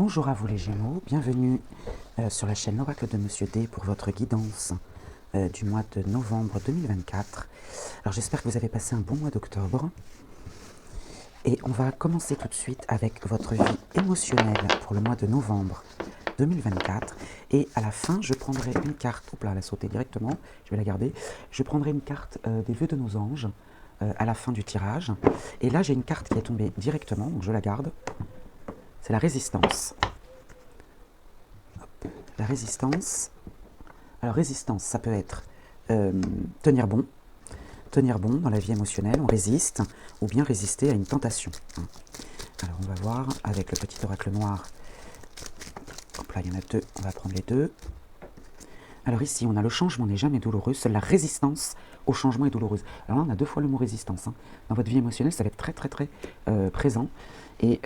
Bonjour à vous les Gémeaux, bienvenue sur la chaîne L'Oracle de Monsieur D pour votre guidance du mois de novembre 2024. Alors j'espère que vous avez passé un bon mois d'octobre. Et on va commencer tout de suite avec votre vie émotionnelle pour le mois de novembre 2024. Et à la fin, je prendrai une carte, hop là, elle a sauté directement, je vais la garder. Je prendrai une carte des vœux de nos anges à la fin du tirage. Et là, j'ai une carte qui est tombée directement, donc je la garde. C'est la résistance. Hop, la résistance. Alors résistance, ça peut être tenir bon dans la vie émotionnelle, on résiste, ou bien résister à une tentation. Alors on va voir avec le petit oracle noir. Hop là, il y en a deux, on va prendre les deux. Alors ici, on a le changement n'est jamais douloureux, seule la résistance au changement est douloureuse. Alors là, on a deux fois le mot résistance. Dans votre vie émotionnelle, ça va être très présent. Et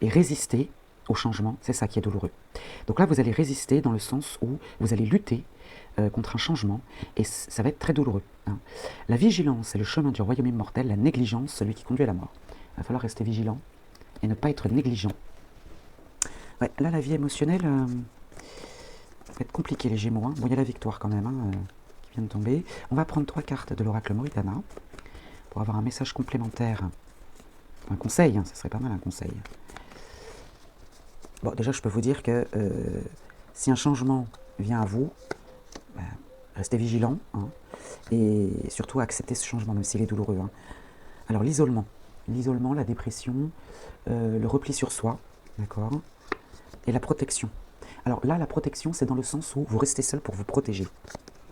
résister au changement, c'est ça qui est douloureux. Donc là, vous allez résister dans le sens où vous allez lutter contre un changement, et ça va être très douloureux. La vigilance, c'est le chemin du royaume immortel, la négligence, celui qui conduit à la mort. Il va falloir rester vigilant et ne pas être négligent. Ouais, là, la vie émotionnelle, ça va être compliqué, les Gémeaux. Bon, il y a la victoire quand même, qui vient de tomber. On va prendre 3 cartes de l'oracle Moritana pour avoir un message complémentaire. Un conseil, ça serait pas mal un conseil. Bon, déjà, je peux vous dire que si un changement vient à vous, restez vigilant, et surtout acceptez ce changement, même s'il est douloureux. Alors, l'isolement, la dépression, le repli sur soi, d'accord, et la protection. Alors là, la protection, c'est dans le sens où vous restez seul pour vous protéger.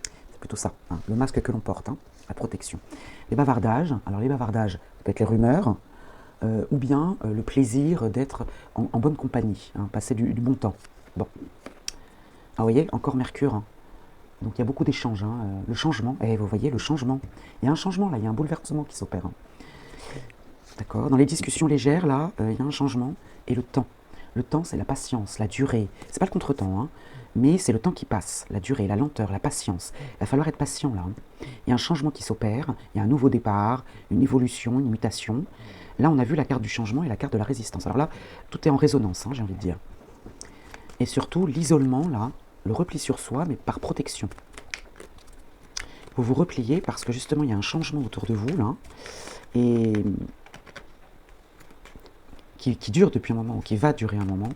C'est plutôt ça, le masque que l'on porte, la protection. Les bavardages, alors les bavardages, ça peut être les rumeurs, ou bien le plaisir d'être en bonne compagnie, passer du bon temps. Bon. Ah, vous voyez, encore Mercure. Donc il y a beaucoup d'échanges. Le changement, vous voyez, le changement. Il y a un changement là, il y a un bouleversement qui s'opère. D'accord. Dans les discussions légères, là, il y a un changement. Et le temps. Le temps, c'est la patience, la durée. C'est pas le contretemps, mais c'est le temps qui passe, la durée, la lenteur, la patience. Il va falloir être patient là. Il y a un changement qui s'opère, il y a un nouveau départ, une évolution, une mutation. Là, on a vu la carte du changement et la carte de la résistance. Alors là, tout est en résonance, j'ai envie de dire. Et surtout, l'isolement, là, le repli sur soi, mais par protection. Vous vous repliez parce que justement, il y a un changement autour de vous, là, et qui dure depuis un moment, ou qui va durer un moment.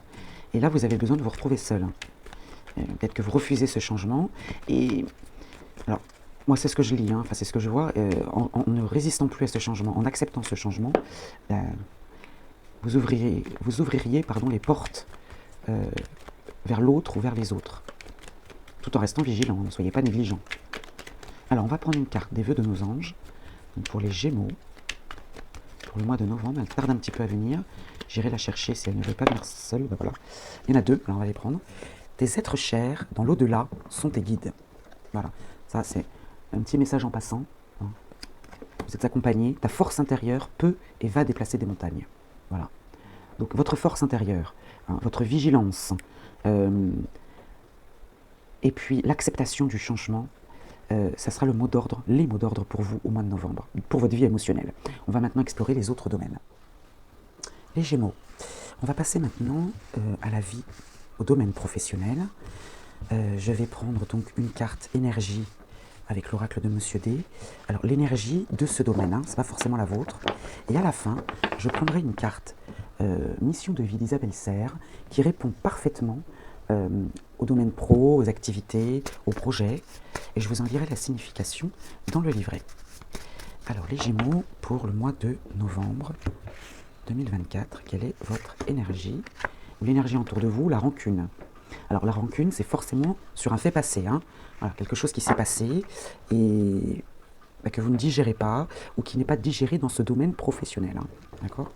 Et là, vous avez besoin de vous retrouver seul. Peut-être que vous refusez ce changement. Et alors, moi, c'est ce que je lis, c'est ce que je vois. En ne résistant plus à ce changement, en acceptant ce changement, vous ouvririez les portes vers l'autre ou vers les autres, tout en restant vigilant, ne soyez pas négligent. Alors, on va prendre une carte des vœux de nos anges, donc pour les Gémeaux, pour le mois de novembre. Elle tarde un petit peu à venir, j'irai la chercher si elle ne veut pas venir seule. Ben voilà. Il y en a deux, alors on va les prendre. Tes êtres chers, dans l'au-delà, sont tes guides. Voilà, ça c'est un petit message en passant. Vous êtes accompagné, ta force intérieure peut et va déplacer des montagnes. Voilà. Donc votre force intérieure, votre vigilance, et puis l'acceptation du changement, ça sera le mot d'ordre, les mots d'ordre pour vous au mois de novembre, pour votre vie émotionnelle. On va maintenant explorer les autres domaines. Les Gémeaux. On va passer maintenant à la vie, au domaine professionnel. Je vais prendre donc une carte énergie avec l'oracle de Monsieur D. Alors l'énergie de ce domaine, c'est pas forcément la vôtre. Et à la fin, je prendrai une carte mission de vie d'Isabelle Serre qui répond parfaitement au domaine pro, aux activités, aux projets. Et je vous en dirai la signification dans le livret. Alors les Gémeaux, pour le mois de novembre 2024, quelle est votre énergie? L'énergie autour de vous, la rancune. Alors la rancune, c'est forcément sur un fait passé, voilà, quelque chose qui s'est passé et que vous ne digérez pas ou qui n'est pas digéré dans ce domaine professionnel. D'accord?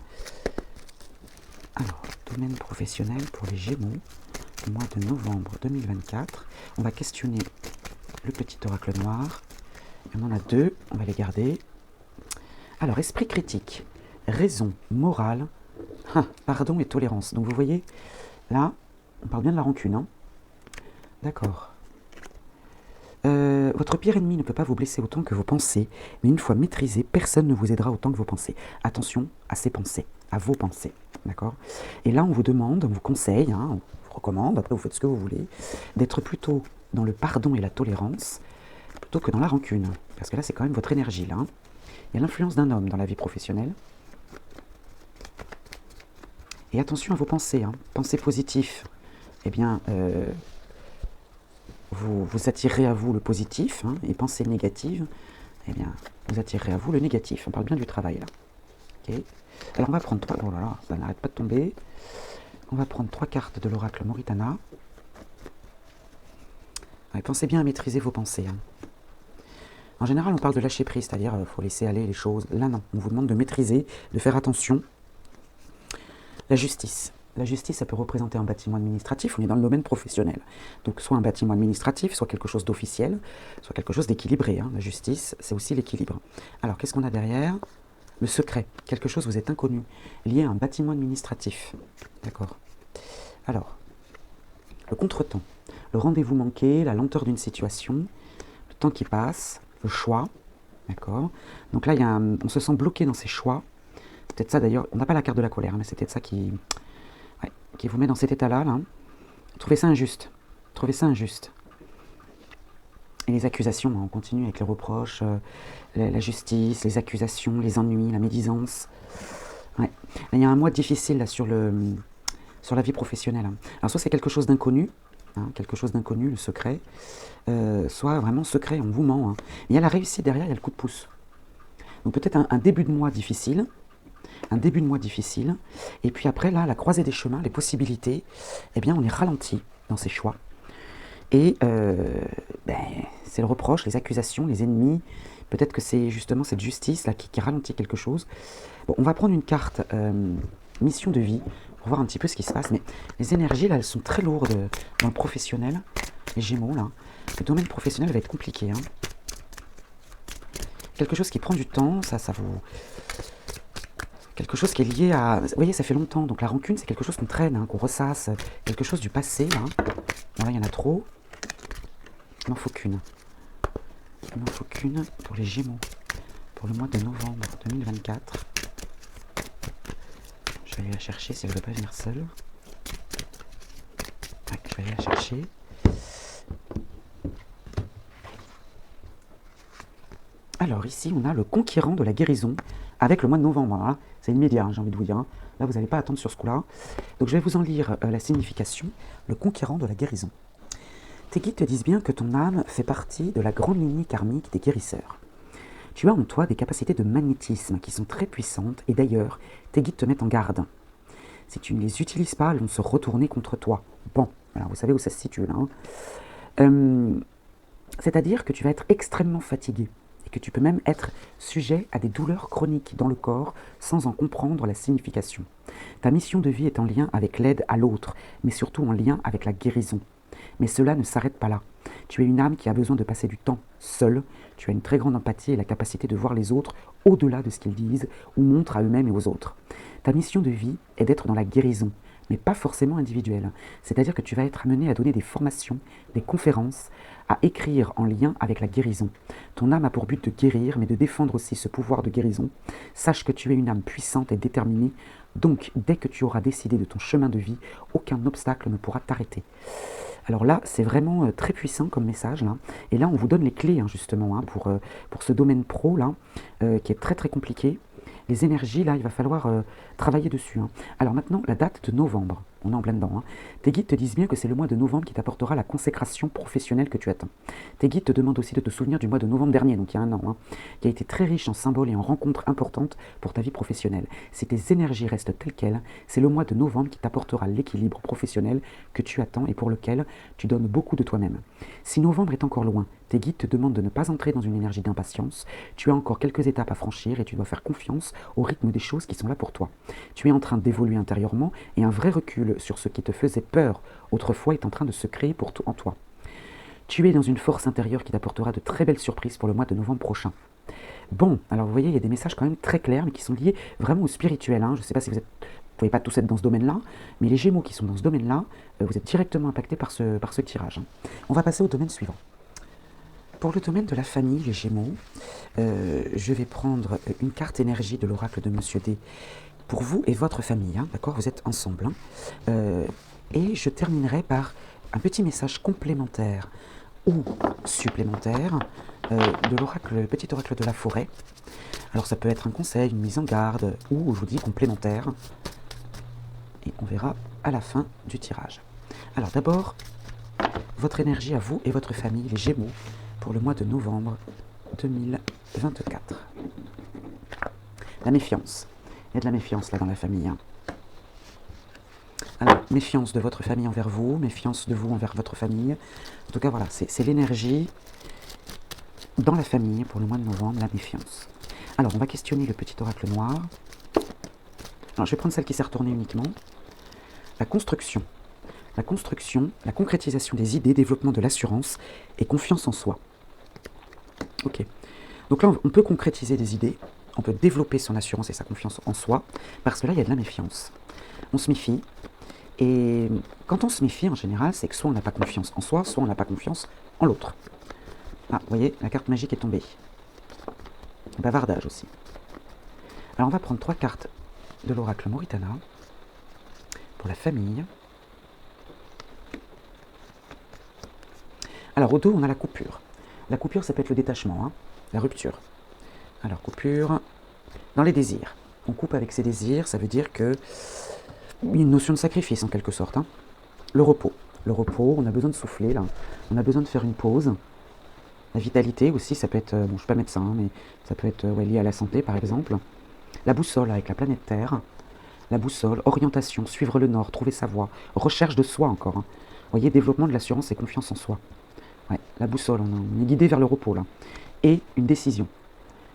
Alors, domaine professionnel pour les Gémeaux, au mois de novembre 2024. On va questionner le petit oracle noir. Il y en a deux, on va les garder. Alors, esprit critique, raison, morale, pardon et tolérance. Donc vous voyez, là, on parle bien de la rancune. D'accord. Votre pire ennemi ne peut pas vous blesser autant que vos pensées, mais une fois maîtrisé, personne ne vous aidera autant que vos pensées. Attention à ces pensées, à vos pensées. D'accord? Et là, on vous demande, on vous conseille, hein, on vous recommande, après vous faites ce que vous voulez, d'être plutôt dans le pardon et la tolérance, plutôt que dans la rancune. Parce que là, c'est quand même votre énergie, là. Hein. Il y a l'influence d'un homme dans la vie professionnelle. Et attention à vos pensées, hein. Pensées positives. Eh bien, vous attirerez à vous le positif, hein, et pensées négatives, eh bien, vous attirerez à vous le négatif. On parle bien du travail, là. Okay. Alors, on va prendre 3... Oh là là, ça n'arrête pas de tomber. On va prendre 3 cartes de l'oracle Moritana. Ouais, pensez bien à maîtriser vos pensées. Hein. En général, on parle de lâcher prise, c'est-à-dire il faut laisser aller les choses. Là, non. On vous demande de maîtriser, de faire attention. La justice. La justice, ça peut représenter un bâtiment administratif, on est dans le domaine professionnel. Donc soit un bâtiment administratif, soit quelque chose d'officiel, soit quelque chose d'équilibré. Hein. La justice, c'est aussi l'équilibre. Alors, qu'est-ce qu'on a derrière? Le secret. Quelque chose vous est inconnu, lié à un bâtiment administratif. D'accord. Alors, le contretemps. Le rendez-vous manqué, la lenteur d'une situation, le temps qui passe, le choix. D'accord. Donc là, on se sent bloqué dans ses choix. C'est peut-être ça d'ailleurs, on n'a pas la carte de la colère, mais c'est peut-être ça qui vous met dans cet état-là. Là. Trouvez ça injuste. Trouvez ça injuste. Et les accusations, on continue avec les reproches, la justice, les accusations, les ennuis, la médisance. Ouais. Là, il y a un mois difficile là, sur la vie professionnelle. Hein. Alors soit c'est quelque chose d'inconnu, hein, le secret, soit vraiment secret, on vous ment. Hein. Il y a la réussite derrière, il y a le coup de pouce. Donc peut-être un début de mois difficile, et puis après, là, la croisée des chemins, les possibilités, eh bien, on est ralenti dans ses choix. Et c'est le reproche, les accusations, les ennemis, peut-être que c'est justement cette justice là qui ralentit quelque chose. Bon, on va prendre une carte mission de vie, pour voir un petit peu ce qui se passe, mais les énergies, là, elles sont très lourdes dans le professionnel, les Gémeaux, là. Le domaine professionnel va être compliqué, hein. Quelque chose qui prend du temps, ça vous... Quelque chose qui est lié à... Vous voyez, ça fait longtemps. Donc la rancune, c'est quelque chose qu'on traîne, hein, qu'on ressasse. Quelque chose du passé, là. Bon, là, il y en a trop. Il n'en faut qu'une. Il n'en faut qu'une pour les Gémeaux. Pour le mois de novembre 2024. Je vais aller la chercher si elle ne veut pas venir seule. Ouais, je vais aller la chercher. Alors ici, on a le conquérant de la guérison avec le mois de novembre. Hein. C'est immédiat, hein, j'ai envie de vous dire. Hein. Là, vous n'allez pas attendre sur ce coup-là. Donc je vais vous en lire la signification. Le conquérant de la guérison. Tes guides te disent bien que ton âme fait partie de la grande lignée karmique des guérisseurs. Tu as en toi des capacités de magnétisme qui sont très puissantes et d'ailleurs, tes guides te mettent en garde. Si tu ne les utilises pas, elles vont se retourner contre toi. Bon, alors vous savez où ça se situe là. Hein. C'est-à-dire que tu vas être extrêmement fatigué et que tu peux même être sujet à des douleurs chroniques dans le corps sans en comprendre la signification. Ta mission de vie est en lien avec l'aide à l'autre, mais surtout en lien avec la guérison. Mais cela ne s'arrête pas là. Tu es une âme qui a besoin de passer du temps seule. Tu as une très grande empathie et la capacité de voir les autres au-delà de ce qu'ils disent ou montrent à eux-mêmes et aux autres. Ta mission de vie est d'être dans la guérison, mais pas forcément individuelle. C'est-à-dire que tu vas être amené à donner des formations, des conférences, à écrire en lien avec la guérison. Ton âme a pour but de guérir, mais de défendre aussi ce pouvoir de guérison. Sache que tu es une âme puissante et déterminée, donc dès que tu auras décidé de ton chemin de vie, aucun obstacle ne pourra t'arrêter. Alors là, c'est vraiment très puissant comme message. Là. Et là, on vous donne les clés, hein, justement, hein, pour ce domaine pro, là, qui est très très compliqué. Les énergies, là, il va falloir travailler dessus. Hein. Alors maintenant, la date de novembre. On est en plein dedans. Hein. Tes guides te disent bien que c'est le mois de novembre qui t'apportera la consécration professionnelle que tu attends. Tes guides te demandent aussi de te souvenir du mois de novembre dernier, donc il y a un an, hein, qui a été très riche en symboles et en rencontres importantes pour ta vie professionnelle. Si tes énergies restent telles quelles, c'est le mois de novembre qui t'apportera l'équilibre professionnel que tu attends et pour lequel tu donnes beaucoup de toi-même. Si novembre est encore loin, tes guides te demandent de ne pas entrer dans une énergie d'impatience. Tu as encore quelques étapes à franchir et tu dois faire confiance au rythme des choses qui sont là pour toi. Tu es en train d'évoluer intérieurement et un vrai recul sur ce qui te faisait peur autrefois est en train de se créer en toi. Tu es dans une force intérieure qui t'apportera de très belles surprises pour le mois de novembre prochain. Bon, alors vous voyez, il y a des messages quand même très clairs, mais qui sont liés vraiment au spirituel. Hein. Je ne sais pas si vous pouvez pas tous être dans ce domaine-là, mais les Gémeaux qui sont dans ce domaine-là, vous êtes directement impactés par ce tirage. Hein. On va passer au domaine suivant. Pour le domaine de la famille, les Gémeaux, je vais prendre une carte énergie de l'oracle de Monsieur D pour vous et votre famille, hein, d'accord? Vous êtes ensemble. Hein. Et je terminerai par un petit message complémentaire ou supplémentaire de l'oracle, le petit oracle de la forêt. Alors ça peut être un conseil, une mise en garde, ou je vous dis complémentaire. Et on verra à la fin du tirage. Alors d'abord, votre énergie à vous et votre famille, les Gémeaux, pour le mois de novembre 2024. La méfiance. Il y a de la méfiance là dans la famille. Hein. Alors, méfiance de votre famille envers vous, méfiance de vous envers votre famille. En tout cas, voilà, c'est l'énergie dans la famille pour le mois de novembre, la méfiance. Alors, on va questionner le petit oracle noir. Alors, je vais prendre celle qui s'est retournée uniquement. La construction. La construction, la concrétisation des idées, développement de l'assurance et confiance en soi. Ok. Donc là, on peut concrétiser des idées, on peut développer son assurance et sa confiance en soi, parce que là, il y a de la méfiance. On se méfie. Et quand on se méfie, en général, c'est que soit on n'a pas confiance en soi, soit on n'a pas confiance en l'autre. Ah, vous voyez, la carte magique est tombée. Bavardage aussi. Alors, on va prendre 3 cartes de l'oracle Moritana pour la famille. Alors, au dos, on a la coupure. La coupure, ça peut être le détachement, hein, la rupture. Alors, coupure dans les désirs. On coupe avec ses désirs, ça veut dire que une notion de sacrifice en quelque sorte. Hein. Le repos, on a besoin de souffler, là. On a besoin de faire une pause. La vitalité aussi, ça peut être, bon je ne suis pas médecin, hein, mais ça peut être lié à la santé par exemple. La boussole avec la planète Terre. La boussole, orientation, suivre le nord, trouver sa voie, recherche de soi encore. Hein. Vous voyez, développement de l'assurance et confiance en soi. Ouais, la boussole, on est guidé vers le repos là. Et une décision.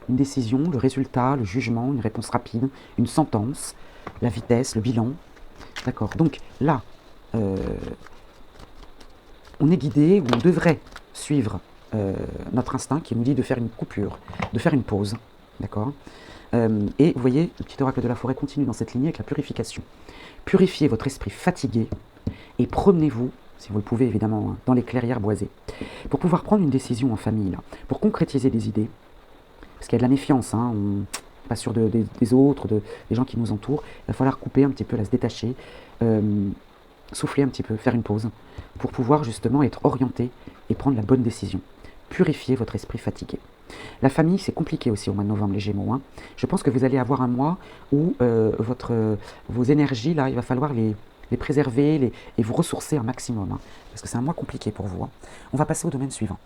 Une décision, le résultat, le jugement, une réponse rapide, une sentence, la vitesse, le bilan. D'accord. Donc là, on est guidé, ou on devrait suivre notre instinct qui nous dit de faire une coupure, de faire une pause. D'accord. Et vous voyez, le petit oracle de la forêt continue dans cette lignée avec la purification. Purifiez votre esprit fatigué et promenez-vous, si vous le pouvez évidemment, hein, dans les clairières boisées, pour pouvoir prendre une décision en famille, là, pour concrétiser des idées. Parce qu'il y a de la méfiance, hein, on n'est pas sûr des autres, des gens qui nous entourent. Il va falloir couper un petit peu, là, se détacher, souffler un petit peu, faire une pause, pour pouvoir justement être orienté et prendre la bonne décision. Purifier votre esprit fatigué. La famille, c'est compliqué aussi au mois de novembre, les Gémeaux. Hein. Je pense que vous allez avoir un mois où vos énergies, là, il va falloir les préserver et vous ressourcer un maximum. Hein, parce que c'est un mois compliqué pour vous. Hein. On va passer au domaine suivant.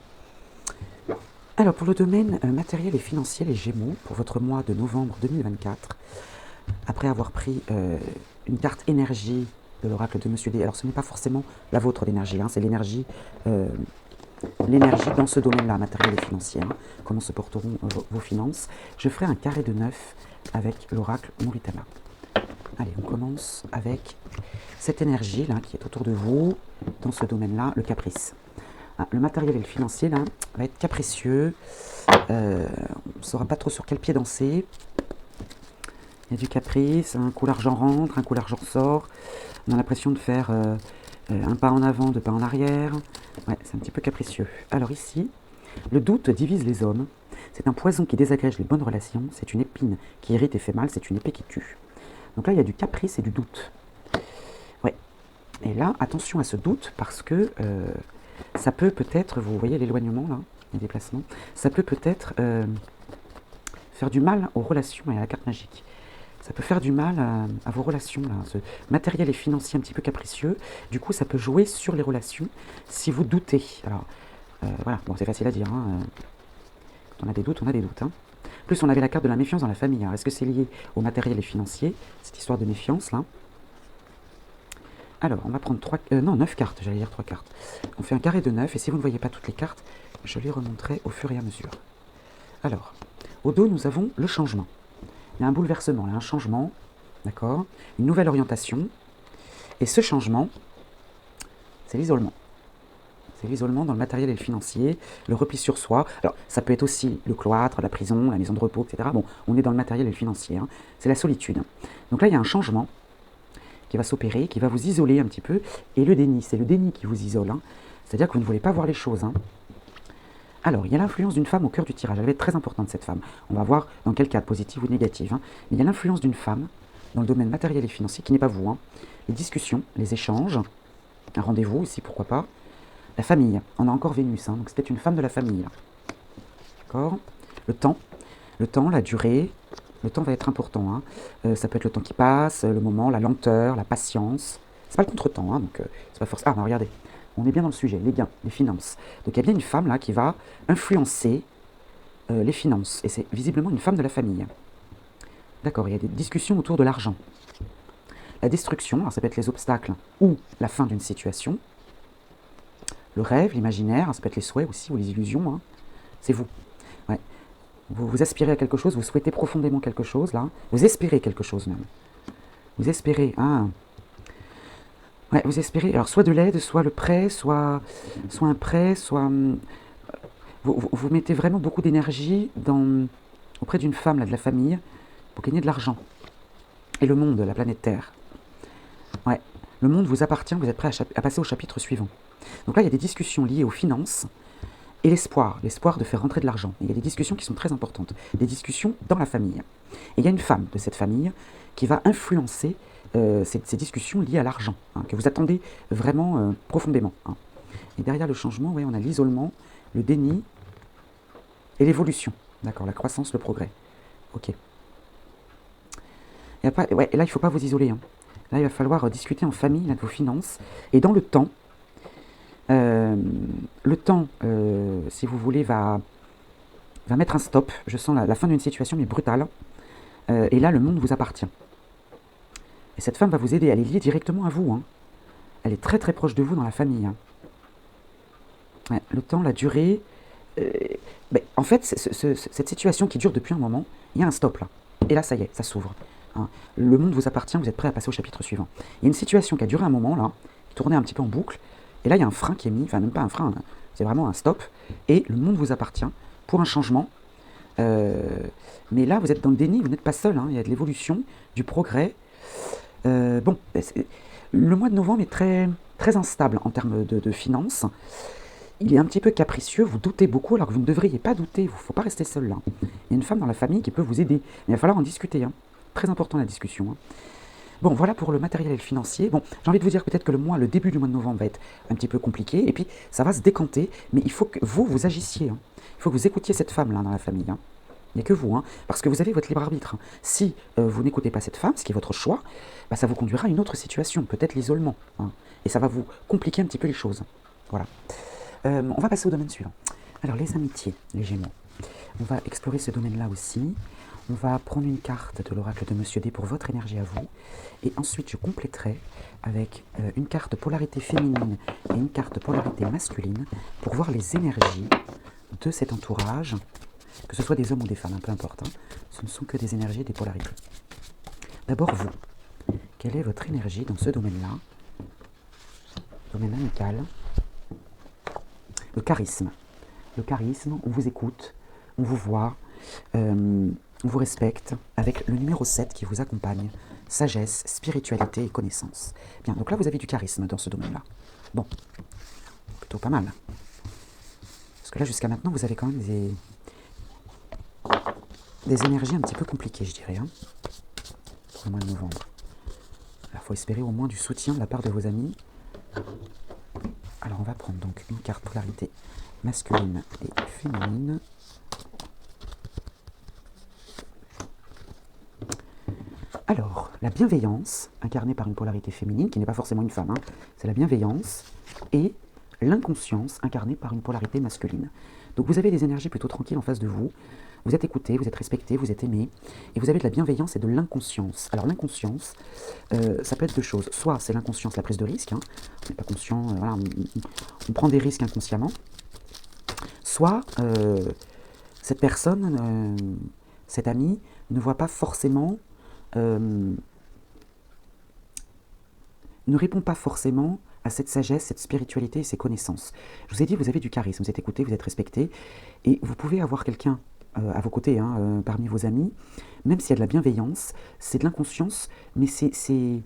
Alors, pour le domaine matériel et financier, les Gémeaux, pour votre mois de novembre 2024, après avoir pris une carte énergie de l'oracle de Monsieur D. Alors, ce n'est pas forcément la vôtre d'énergie, hein, c'est l'énergie dans ce domaine-là, matériel et financier. Hein, comment se porteront vos finances. Je ferai un carré de 9 avec l'oracle Moritana. Allez, on commence avec cette énergie-là qui est autour de vous, dans ce domaine-là, le caprice. Le matériel et le financier, là, va être capricieux. On ne saura pas trop sur quel pied danser. Il y a du caprice, un coup l'argent rentre, un coup l'argent sort. On a l'impression de faire un pas en avant, 2 pas en arrière. Ouais, c'est un petit peu capricieux. Alors ici, le doute divise les hommes. C'est un poison qui désagrège les bonnes relations. C'est une épine qui irrite et fait mal. C'est une épée qui tue. Donc là, il y a du caprice et du doute. Ouais. Et là, attention à ce doute parce que ça peut peut-être, vous voyez l'éloignement là, les déplacements, ça peut peut-être faire du mal aux relations et à la carte magique. Ça peut faire du mal à vos relations, là, ce matériel et financier un petit peu capricieux. Du coup, ça peut jouer sur les relations si vous doutez. Alors, voilà, bon, c'est facile à dire. Hein, quand on a des doutes, on a des doutes. Hein. Plus, on avait la carte de la méfiance dans la famille. Est-ce que c'est lié au matériel et financier, cette histoire de méfiance, là? Alors, on va prendre 9 cartes, j'allais dire 3 cartes. On fait un carré de 9, et si vous ne voyez pas toutes les cartes, je les remonterai au fur et à mesure. Alors, au dos, nous avons le changement. Il y a un bouleversement, là, un changement, d'accord? Une nouvelle orientation. Et ce changement, c'est l'isolement. C'est l'isolement dans le matériel et le financier, le repli sur soi. Alors, ça peut être aussi le cloître, la prison, la maison de repos, etc. Bon, on est dans le matériel et le financier. Hein. C'est la solitude. Donc là, il y a un changement qui va s'opérer, qui va vous isoler un petit peu. Et le déni, c'est le déni qui vous isole. Hein. C'est-à-dire que vous ne voulez pas voir les choses. Hein. Alors, il y a l'influence d'une femme au cœur du tirage. Elle va être très importante, cette femme. On va voir dans quel cadre, positif ou négatif. Hein. Mais il y a l'influence d'une femme dans le domaine matériel et financier, qui n'est pas vous, hein. Les discussions, les échanges, un rendez-vous ici, pourquoi pas. La famille, on a encore Vénus, hein, donc c'est peut-être une femme de la famille, là. D'accord. Le temps, la durée, le temps va être important, hein. Ça peut être le temps qui passe, le moment, la lenteur, la patience. C'est pas le contre-temps, hein, donc c'est pas forcément... Ah, non, regardez, on est bien dans le sujet, les gains, les finances. Donc il y a bien une femme, là, qui va influencer les finances, et c'est visiblement une femme de la famille. D'accord, il y a des discussions autour de l'argent. La destruction, alors ça peut être les obstacles ou la fin d'une situation. Le rêve, l'imaginaire, ça peut être les souhaits aussi, ou les illusions, hein. C'est vous. Ouais. Vous aspirez à quelque chose, vous souhaitez profondément quelque chose, là. Vous espérez quelque chose, même. Vous espérez, hein. Ouais, vous espérez, alors soit de l'aide, soit le prêt, soit un prêt, soit... vous mettez vraiment beaucoup d'énergie auprès d'une femme, là, de la famille, pour gagner de l'argent. Et le monde, la planète Terre. Ouais, le monde vous appartient, vous êtes prêt à passer au chapitre suivant. Donc là, il y a des discussions liées aux finances et l'espoir de faire rentrer de l'argent. Il y a des discussions qui sont très importantes, des discussions dans la famille. Et il y a une femme de cette famille qui va influencer ces discussions liées à l'argent, hein, que vous attendez vraiment profondément, hein. Et derrière le changement, ouais, on a l'isolement, le déni et l'évolution. D'accord, la croissance, le progrès. Ok. Et après, ouais, là, il ne faut pas vous isoler, hein. Là, il va falloir discuter en famille là, de vos finances. Et dans le temps, si vous voulez, va mettre un stop. Je sens la fin d'une situation, mais brutale. Et là, le monde vous appartient. Et cette femme va vous aider. Elle est liée directement à vous, hein. Elle est très très proche de vous dans la famille, hein. Ouais, le temps, la durée... en fait, cette situation qui dure depuis un moment, il y a un stop, là. Et là, ça y est, ça s'ouvre. Hein. Le monde vous appartient, vous êtes prêt à passer au chapitre suivant. Il y a une situation qui a duré un moment, là, qui tournait un petit peu en boucle, et là, il y a un frein qui est mis, enfin, même pas un frein, hein, c'est vraiment un stop, et le monde vous appartient pour un changement. Mais là, vous êtes dans le déni, vous n'êtes pas seul, hein, il y a de l'évolution, du progrès. Bon, le mois de novembre est très, très instable en termes de finances. Il est un petit peu capricieux, vous doutez beaucoup alors que vous ne devriez pas douter, il ne faut pas rester seul là. Il y a une femme dans la famille qui peut vous aider, mais il va falloir en discuter, hein. Très important la discussion, hein. Bon, voilà pour le matériel et le financier. Bon, j'ai envie de vous dire peut-être que le début du mois de novembre va être un petit peu compliqué, et puis ça va se décanter, mais il faut que vous agissiez, hein. Il faut que vous écoutiez cette femme là dans la famille, hein. Il n'y a que vous, hein, parce que vous avez votre libre arbitre, hein. Si vous n'écoutez pas cette femme, ce qui est votre choix, bah, ça vous conduira à une autre situation, peut-être l'isolement, hein, et ça va vous compliquer un petit peu les choses. Voilà. On va passer au domaine suivant. Alors, les amitiés, les Gémeaux. On va explorer ce domaine-là aussi. On va prendre une carte de l'oracle de Monsieur D pour votre énergie à vous. Et ensuite, je compléterai avec une carte polarité féminine et une carte polarité masculine pour voir les énergies de cet entourage, que ce soit des hommes ou des femmes, peu importe, hein. Ce ne sont que des énergies et des polarités. D'abord, vous. Quelle est votre énergie dans ce domaine-là? Domaine amical. Le charisme. Le charisme, on vous écoute, on vous voit, on vous respecte, avec le numéro 7 qui vous accompagne, sagesse, spiritualité et connaissance. Bien, donc là vous avez du charisme dans ce domaine-là. Bon, plutôt pas mal. Parce que là jusqu'à maintenant vous avez quand même des énergies un petit peu compliquées, je dirais, hein, pour le mois de novembre. Alors il faut espérer au moins du soutien de la part de vos amis. Alors on va prendre donc une carte polarité masculine et féminine. Alors, la bienveillance, incarnée par une polarité féminine, qui n'est pas forcément une femme, hein, c'est la bienveillance, et l'inconscience, incarnée par une polarité masculine. Donc vous avez des énergies plutôt tranquilles en face de vous, vous êtes écouté, vous êtes respecté, vous êtes aimé, et vous avez de la bienveillance et de l'inconscience. Alors l'inconscience, ça peut être deux choses. Soit c'est l'inconscience, la prise de risque, hein, on n'est pas conscient, voilà, on prend des risques inconsciemment. Soit cette personne, cet ami, ne voit pas forcément, ne répond pas forcément à cette sagesse, cette spiritualité et ces connaissances. Je vous ai dit, vous avez du charisme, vous êtes écouté, vous êtes respecté, et vous pouvez avoir quelqu'un à vos côtés, hein, parmi vos amis, même s'il y a de la bienveillance, c'est de l'inconscience, mais c'est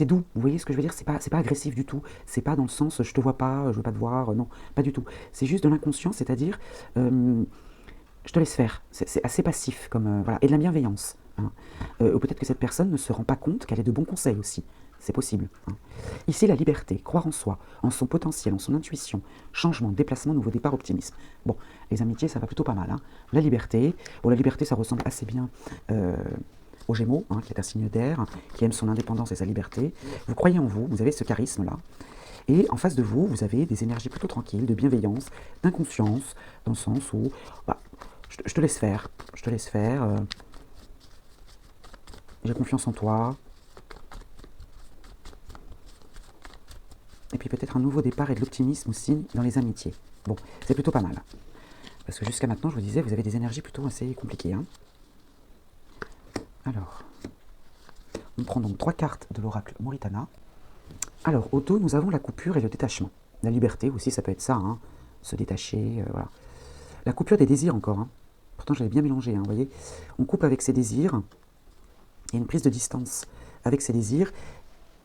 doux, vous voyez ce que je veux dire, c'est pas agressif du tout, c'est pas dans le sens je te vois pas, je veux pas te voir, non, pas du tout. C'est juste de l'inconscient, c'est-à-dire je te laisse faire, c'est assez passif, comme voilà, et de la bienveillance, hein. Ou peut-être que cette personne ne se rend pas compte qu'elle est de bons conseils aussi. C'est possible, hein. Ici, la liberté, croire en soi, en son potentiel, en son intuition, changement, déplacement, nouveau départ, optimisme. Bon, les amitiés, ça va plutôt pas mal, hein. La liberté, ça ressemble assez bien aux Gémeaux, hein, qui est un signe d'air, qui aime son indépendance et sa liberté. Vous croyez en vous, vous avez ce charisme-là. Et en face de vous, vous avez des énergies plutôt tranquilles, de bienveillance, d'inconscience, dans le sens où bah, je te laisse faire, j'ai confiance en toi. Et puis peut-être un nouveau départ et de l'optimisme aussi dans les amitiés. Bon, c'est plutôt pas mal. Parce que jusqu'à maintenant, je vous disais, vous avez des énergies plutôt assez compliquées, hein. Alors, on prend donc 3 cartes de l'oracle Moritana. Alors, au dos, nous avons la coupure et le détachement. La liberté aussi, ça peut être ça, hein. Se détacher, voilà. La coupure des désirs encore, hein. Pourtant, j'avais bien mélangé, hein, vous voyez. On coupe avec ses désirs. Il y a une prise de distance avec ses désirs.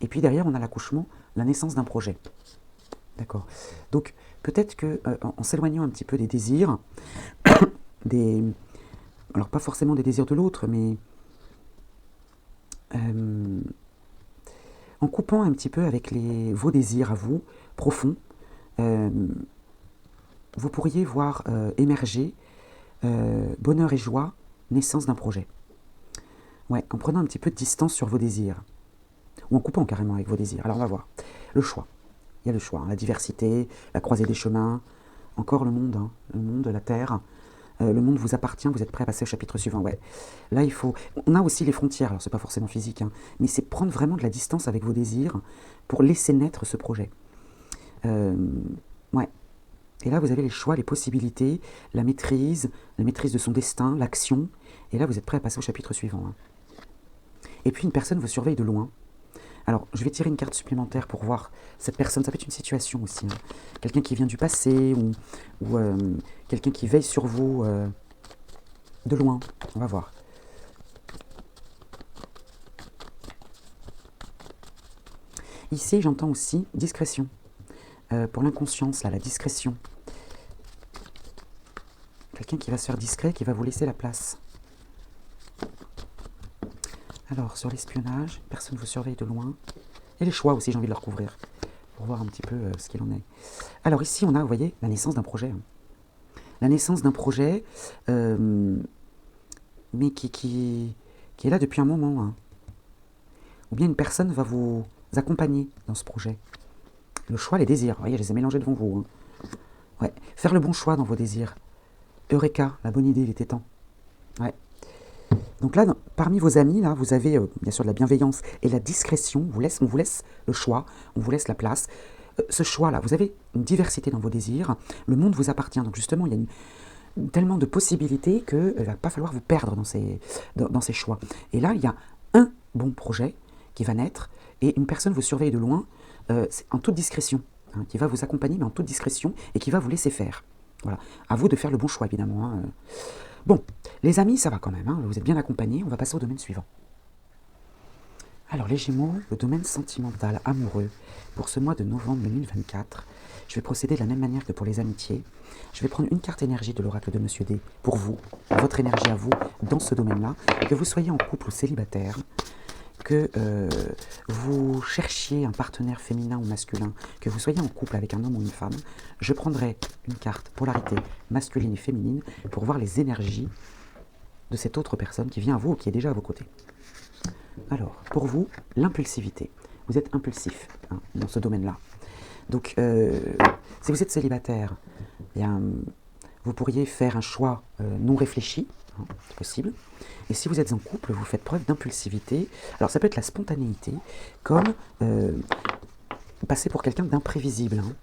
Et puis derrière, on a l'accouchement, la naissance d'un projet. D'accord. Donc, peut-être qu'en s'éloignant un petit peu des désirs, alors pas forcément des désirs de l'autre, mais en coupant un petit peu avec vos désirs à vous, profonds, vous pourriez voir émerger bonheur et joie, naissance d'un projet. Ouais, en prenant un petit peu de distance sur vos désirs. Ou en coupant carrément avec vos désirs. Alors on va voir. Le choix. Il y a le choix, hein, la diversité, la croisée des chemins, encore le monde, hein, le monde, la terre. Le monde vous appartient, vous êtes prêt à passer au chapitre suivant. Ouais. Là, il faut. On a aussi les frontières, alors c'est pas forcément physique, hein, mais c'est prendre vraiment de la distance avec vos désirs pour laisser naître ce projet. Ouais. Et là, vous avez les choix, les possibilités, la maîtrise de son destin, l'action. Et là, vous êtes prêt à passer au chapitre suivant, hein. Et puis, une personne vous surveille de loin. Alors, je vais tirer une carte supplémentaire pour voir cette personne. Ça peut être une situation aussi, hein. Quelqu'un qui vient du passé ou quelqu'un qui veille sur vous de loin. On va voir. Ici, j'entends aussi discrétion. Pour l'inconscience, là, la discrétion. Quelqu'un qui va se faire discret, qui va vous laisser la place. Alors, sur l'espionnage, personne vous surveille de loin. Et les choix aussi, j'ai envie de le recouvrir, pour voir un petit peu ce qu'il en est. Alors ici, on a, vous voyez, la naissance d'un projet, hein. La naissance d'un projet, mais qui est là depuis un moment, hein. Ou bien une personne va vous accompagner dans ce projet. Le choix, les désirs, vous voyez, je les ai mélangés devant vous, hein. Ouais. Faire le bon choix dans vos désirs. Eureka, la bonne idée, il était temps. Ouais. Donc là, parmi vos amis, là, vous avez bien sûr de la bienveillance et la discrétion. On vous laisse le choix, on vous laisse la place. Ce choix-là, vous avez une diversité dans vos désirs. Le monde vous appartient. Donc justement, il y a tellement de possibilités qu'il ne va pas falloir vous perdre dans ces choix. Et là, il y a un bon projet qui va naître et une personne vous surveille de loin en toute discrétion, hein, qui va vous accompagner, mais en toute discrétion et qui va vous laisser faire. Voilà. À vous de faire le bon choix, évidemment, hein. Bon, les amis, ça va quand même, hein, vous êtes bien accompagnés, on va passer au domaine suivant. Alors les Gémeaux, le domaine sentimental, amoureux, pour ce mois de novembre 2024, je vais procéder de la même manière que pour les amitiés. Je vais prendre une carte énergie de l'oracle de Monsieur D pour vous, votre énergie à vous dans ce domaine-là, que vous soyez en couple ou célibataire, que vous cherchiez un partenaire féminin ou masculin, que vous soyez en couple avec un homme ou une femme, je prendrai une carte polarité masculine et féminine pour voir les énergies de cette autre personne qui vient à vous ou qui est déjà à vos côtés. Alors, pour vous, l'impulsivité. Vous êtes impulsif, hein, dans ce domaine-là. Donc, si vous êtes célibataire, eh bien, vous pourriez faire un choix non réfléchi, hein, c'est possible. Et si vous êtes en couple, vous faites preuve d'impulsivité. Alors ça peut être la spontanéité, comme passer pour quelqu'un d'imprévisible, hein.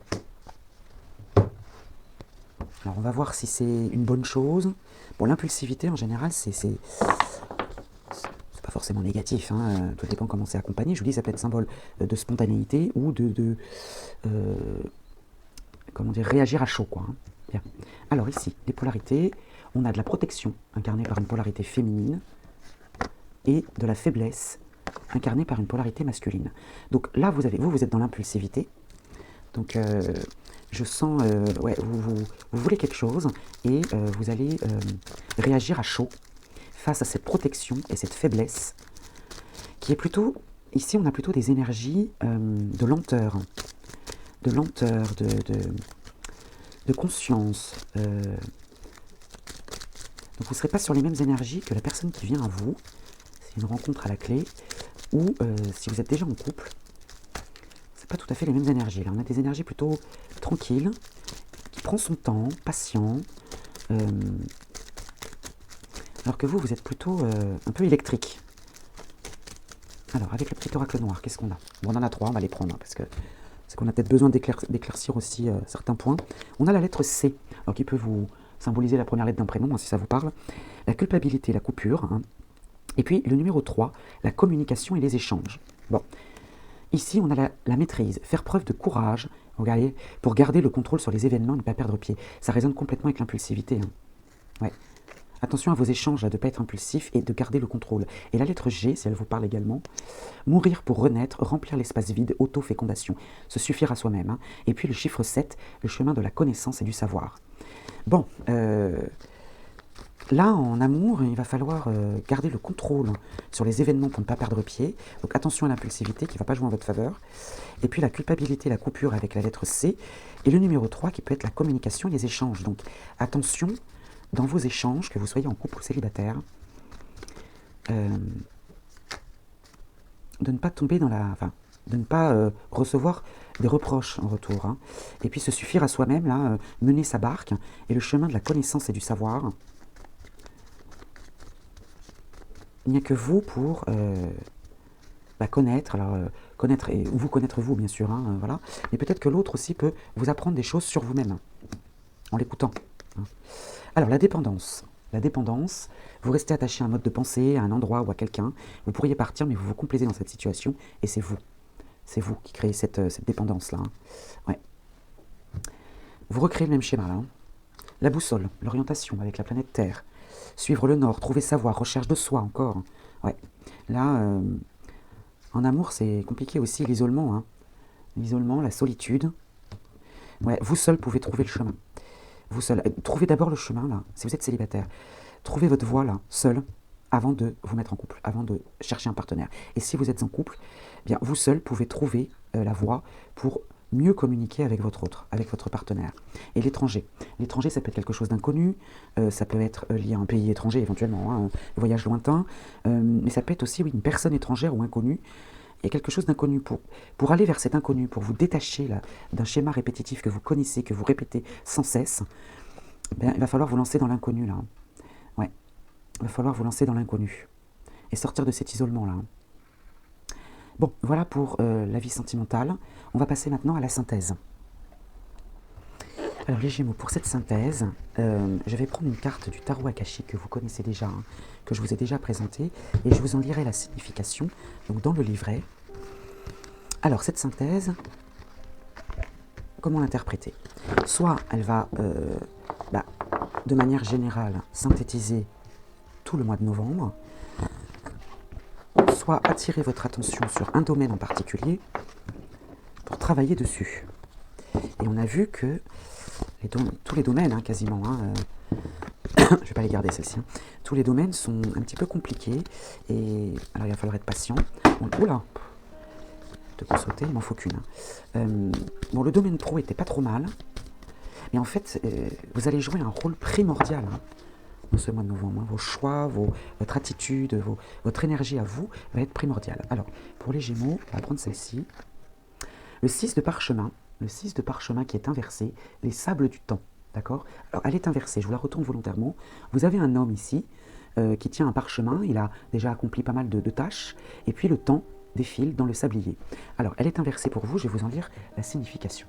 Alors on va voir si c'est une bonne chose. Bon, l'impulsivité en général, c'est pas forcément négatif, hein. Tout dépend comment c'est accompagné. Je vous dis, ça peut être symbole de spontanéité ou comment dire, réagir à chaud, quoi, hein. Bien. Alors ici, les polarités. On a de la protection, incarnée par une polarité féminine, et de la faiblesse, incarnée par une polarité masculine. Donc là, vous êtes dans l'impulsivité. Donc, je sens, ouais, vous voulez quelque chose, et vous allez réagir à chaud, face à cette protection et cette faiblesse, qui est plutôt, ici on a plutôt des énergies de lenteur, de conscience. Donc vous ne serez pas sur les mêmes énergies que la personne qui vient à vous, c'est une rencontre à la clé, ou si vous êtes déjà en couple, c'est pas tout à fait les mêmes énergies. Là, on a des énergies plutôt tranquilles, qui prend son temps, patient, alors que vous êtes plutôt un peu électrique. Alors, avec le petit oracle noir, qu'est-ce qu'on a? Bon, on en a 3, on va les prendre, hein, parce qu'on a peut-être besoin d'éclaircir aussi certains points. On a la lettre C, alors qui peut vous symboliser la première lettre d'un prénom, hein, si ça vous parle. La culpabilité, la coupure. Hein. Et puis, le numéro 3, la communication et les échanges. Bon, ici, on a la maîtrise, faire preuve de courage, regardez, pour garder le contrôle sur les événements et ne pas perdre pied. Ça résonne complètement avec l'impulsivité. Hein. Ouais. Attention à vos échanges, de ne pas être impulsif et de garder le contrôle. Et la lettre G, si elle vous parle également, mourir pour renaître, remplir l'espace vide, auto-fécondation, se suffire à soi-même. Hein. Et puis le chiffre 7, le chemin de la connaissance et du savoir. Bon, là, en amour, il va falloir garder le contrôle sur les événements pour ne pas perdre pied. Donc attention à l'impulsivité qui ne va pas jouer en votre faveur. Et puis la culpabilité, la coupure avec la lettre C. Et le numéro 3 qui peut être la communication et les échanges. Donc attention dans vos échanges, que vous soyez en couple ou célibataire, de ne pas tomber dans la... Enfin, de ne pas recevoir des reproches en retour. Hein. Et puis se suffire à soi-même, là, mener sa barque, et le chemin de la connaissance et du savoir. Il n'y a que vous pour connaître, alors connaître, et vous connaître vous, bien sûr, hein, voilà. Mais peut-être que l'autre aussi peut vous apprendre des choses sur vous-même, hein, en l'écoutant. Hein. Alors, la dépendance. La dépendance, vous restez attaché à un mode de pensée, à un endroit ou à quelqu'un. Vous pourriez partir, mais vous vous complaisez dans cette situation, et c'est vous. C'est vous qui créez cette dépendance-là. Hein. Ouais. Vous recréez le même schéma, là. Hein. La boussole, l'orientation avec la planète Terre. Suivre le nord, trouver savoir, recherche de soi encore. Ouais. Là, en amour, c'est compliqué aussi, l'isolement. Hein. L'isolement, la solitude. Ouais, vous seul pouvez trouver le chemin. Vous seul. Trouvez d'abord le chemin, là, si vous êtes célibataire. Trouvez votre voie, là, seul, avant de vous mettre en couple, avant de chercher un partenaire. Et si vous êtes en couple, eh bien, vous seul pouvez trouver la voie pour mieux communiquer avec votre autre, avec votre partenaire. Et l'étranger. L'étranger, ça peut être quelque chose d'inconnu, ça peut être lié à un pays étranger, éventuellement, hein, un voyage lointain, mais ça peut être aussi, oui, une personne étrangère ou inconnue. Il y a quelque chose d'inconnu. Pour aller vers cet inconnu, pour vous détacher d'un schéma répétitif que vous connaissez, que vous répétez sans cesse, ben, il va falloir vous lancer dans l'inconnu, là. Ouais. Il va falloir vous lancer dans l'inconnu. Et sortir de cet isolement-là. Bon, voilà pour la vie sentimentale. On va passer maintenant à la synthèse. Alors les Gémeaux, pour cette synthèse, je vais prendre une carte du tarot akashique que vous connaissez déjà, hein, que je vous ai déjà présentée, et je vous en lirai la signification, donc dans le livret. Alors cette synthèse, comment l'interpréter? Soit elle va, de manière générale, synthétiser tout le mois de novembre, soit attirer votre attention sur un domaine en particulier pour travailler dessus. Et on a vu que tous les domaines, hein, quasiment, hein, je ne vais pas les garder celles-ci, hein, tous les domaines sont un petit peu compliqués, et alors il va falloir être patient. Bon, oula, de quoi sauter, il m'en faut qu'une. Bon, le domaine pro était pas trop mal, mais en fait, vous allez jouer un rôle primordial, hein, dans ce mois de novembre. Hein. Vos choix, votre attitude, votre énergie à vous va être primordiale. Alors, pour les Gémeaux, on va prendre celle-ci. Le 6 de parchemin. Le 6 de parchemin qui est inversé, les sables du temps, d'accord? Alors, elle est inversée, je vous la retourne volontairement. Vous avez un homme ici qui tient un parchemin, il a déjà accompli pas mal de tâches, et puis le temps défile dans le sablier. Alors, elle est inversée pour vous, je vais vous en lire la signification.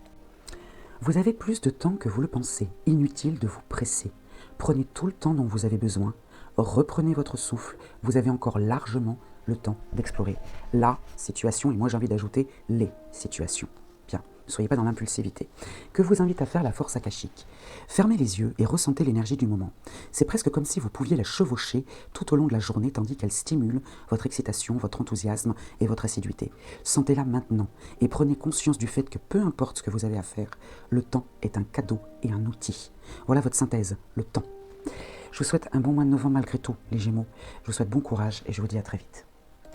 Vous avez plus de temps que vous le pensez, inutile de vous presser. Prenez tout le temps dont vous avez besoin, reprenez votre souffle, vous avez encore largement le temps d'explorer la situation, et moi j'ai envie d'ajouter les situations. Bien, ne soyez pas dans l'impulsivité. Que vous invite à faire la force akashique. Fermez les yeux et ressentez l'énergie du moment. C'est presque comme si vous pouviez la chevaucher tout au long de la journée tandis qu'elle stimule votre excitation, votre enthousiasme et votre assiduité. Sentez-la maintenant et prenez conscience du fait que peu importe ce que vous avez à faire, le temps est un cadeau et un outil. Voilà votre synthèse, le temps. Je vous souhaite un bon mois de novembre malgré tout, les Gémeaux. Je vous souhaite bon courage et je vous dis à très vite.